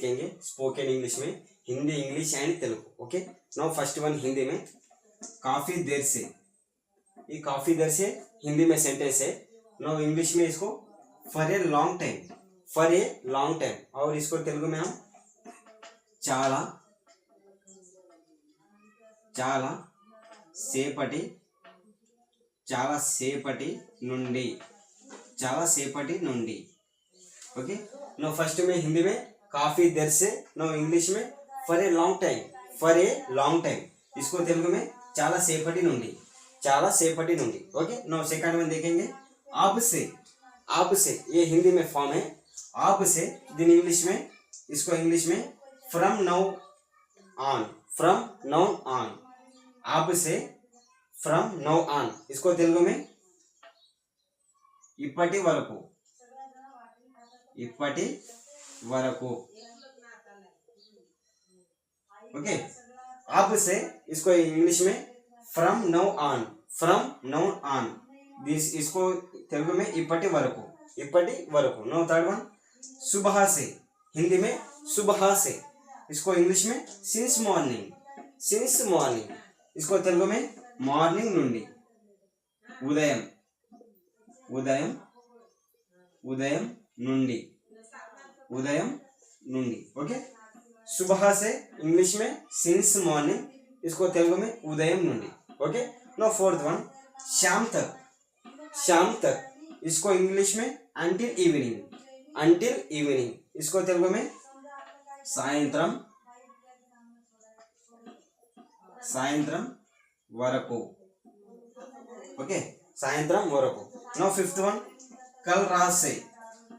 सीखेंगे spoken English में, Hindi English and Telugu. Okay, now first one Hindi में, काफ़ी देर से, ये काफ़ी देर से हिंदी में सेंटेंस है। नाउ इंग्लिश में इसको for a long time, for a long time, और इसको तेलुगु में हम చాలా చాలా సేపటి, చాలా సేపటి నుండి, చాలా సేపటి నుండి। ओके, नो फर्स्ट में हिंदी में काफ़ी देर से, नो इंग्लिश में for a long time, for a long time, इसको तेलुगु में చాలా సేపటి నుండి, చాలా సేపటి నుండి। ओके, नो सेकंड में देखेंगे आप से, आप से, ये हिंदी में फॉर्म है आप से, दिन इंग्लिश में, इसको इंग्लिश में from now on, from now on, आप से फ्रॉम नाउ ऑन, इसको तेलुगु में ఇప్పటి వరకు, ఇప్పటి వరకు। ओके, आप से, इसको इंग्लिश में from now on, from now on, this, इसको तेलुगु में इప్పటి వరకు, इప్పటి వరకు। नो थर्ड वन सुबह से, हिंदी में सुबह से, इसको इंग्लिश में सिंस मॉर्निंग, सिंस मॉर्निंग, इसको तेलुगु में మార్నింగ్ నుండి, ఉదయం, ఉదయం, ఉదయం నుండి, ఉదయం నుండి। ओके, सुबह से इंग्लिश में सिंस मॉर्निंग, इसको तेलुगु में उदयम నుండి। ओके, नो फोर्थ वन शाम तक, शाम तक, इसको इंग्लिश में अंटिल इवनिंग, अंटिल इवनिंग, इसको तेलुगु में సాయంత్రం, సాయంత్రం వరకు। ओके, సాయంత్రం వరకు। नो फिफ्थ वन कल रात से,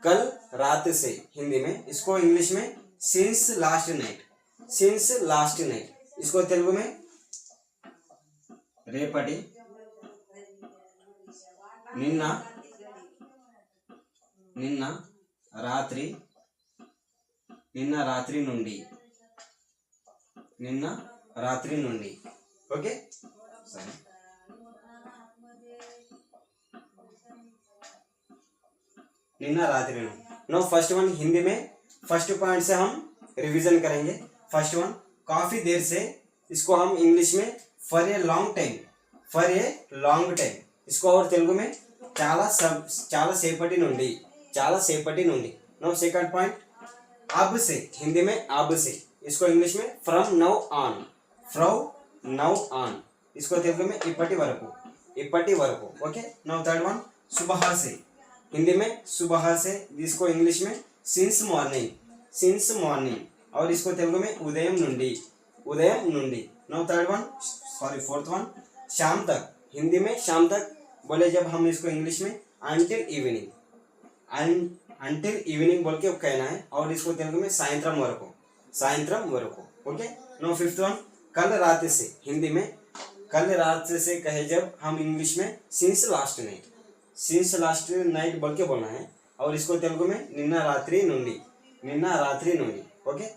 कल रात से, हिंदी में, इसको इंग्लिश में since last night, since last night, इसको तेलुगु में రేపటి, నిన్న, నిన్న రాత్రి, నిన్న రాత్రి నుండి, నిన్న రాత్రి నుండి। ओके, सही, निन्ना रात्रि में। नो फर्स्ट वन हिंदी में फर्स्ट पॉइंट से हम रिवीजन करेंगे। फर्स्ट वन काफ़ी देर से, इसको हम इंग्लिश में for a long time, for a long time, इसको और तेलुगु में చాలా సేపటి నుండి, చాలా సేపటి నుండి। नो सेकंड पॉइंट अब से, हिंदी में अब से, इसको इंग्लिश में from now on, from now on, इसको तेलुगु में इప్పటి వరకు, इప్పటి వరకు। ओके, नो थर्ड वन सुबह से, हिंदी में सुबह से, जिसको इंग्लिश में सिंस मॉर्निंग, सिंस मॉर्निंग, और इसको तेलुगु में उदयम నుండి, उदयम నుండి। No third one sorry fourth one शाम तक, हिंदी में शाम तक बोले जब हम इसको इंग्लिश में अंटिल इवनिंग, अंटिल इवनिंग बोल के कहना है, और इसको तेलुगु में సాయంత్రం వరకు, సాయంత్రం వరకు। ओके, नो फिफ्थ वन कल रात से, हिंदी में कल रात से कहे जब हम इंग्लिश में since last night, since last night बोल के बोलना है, और इसको तेलुगु में నిన్న రాత్రి నుండి, నిన్న రాత్రి నుండి। ओके,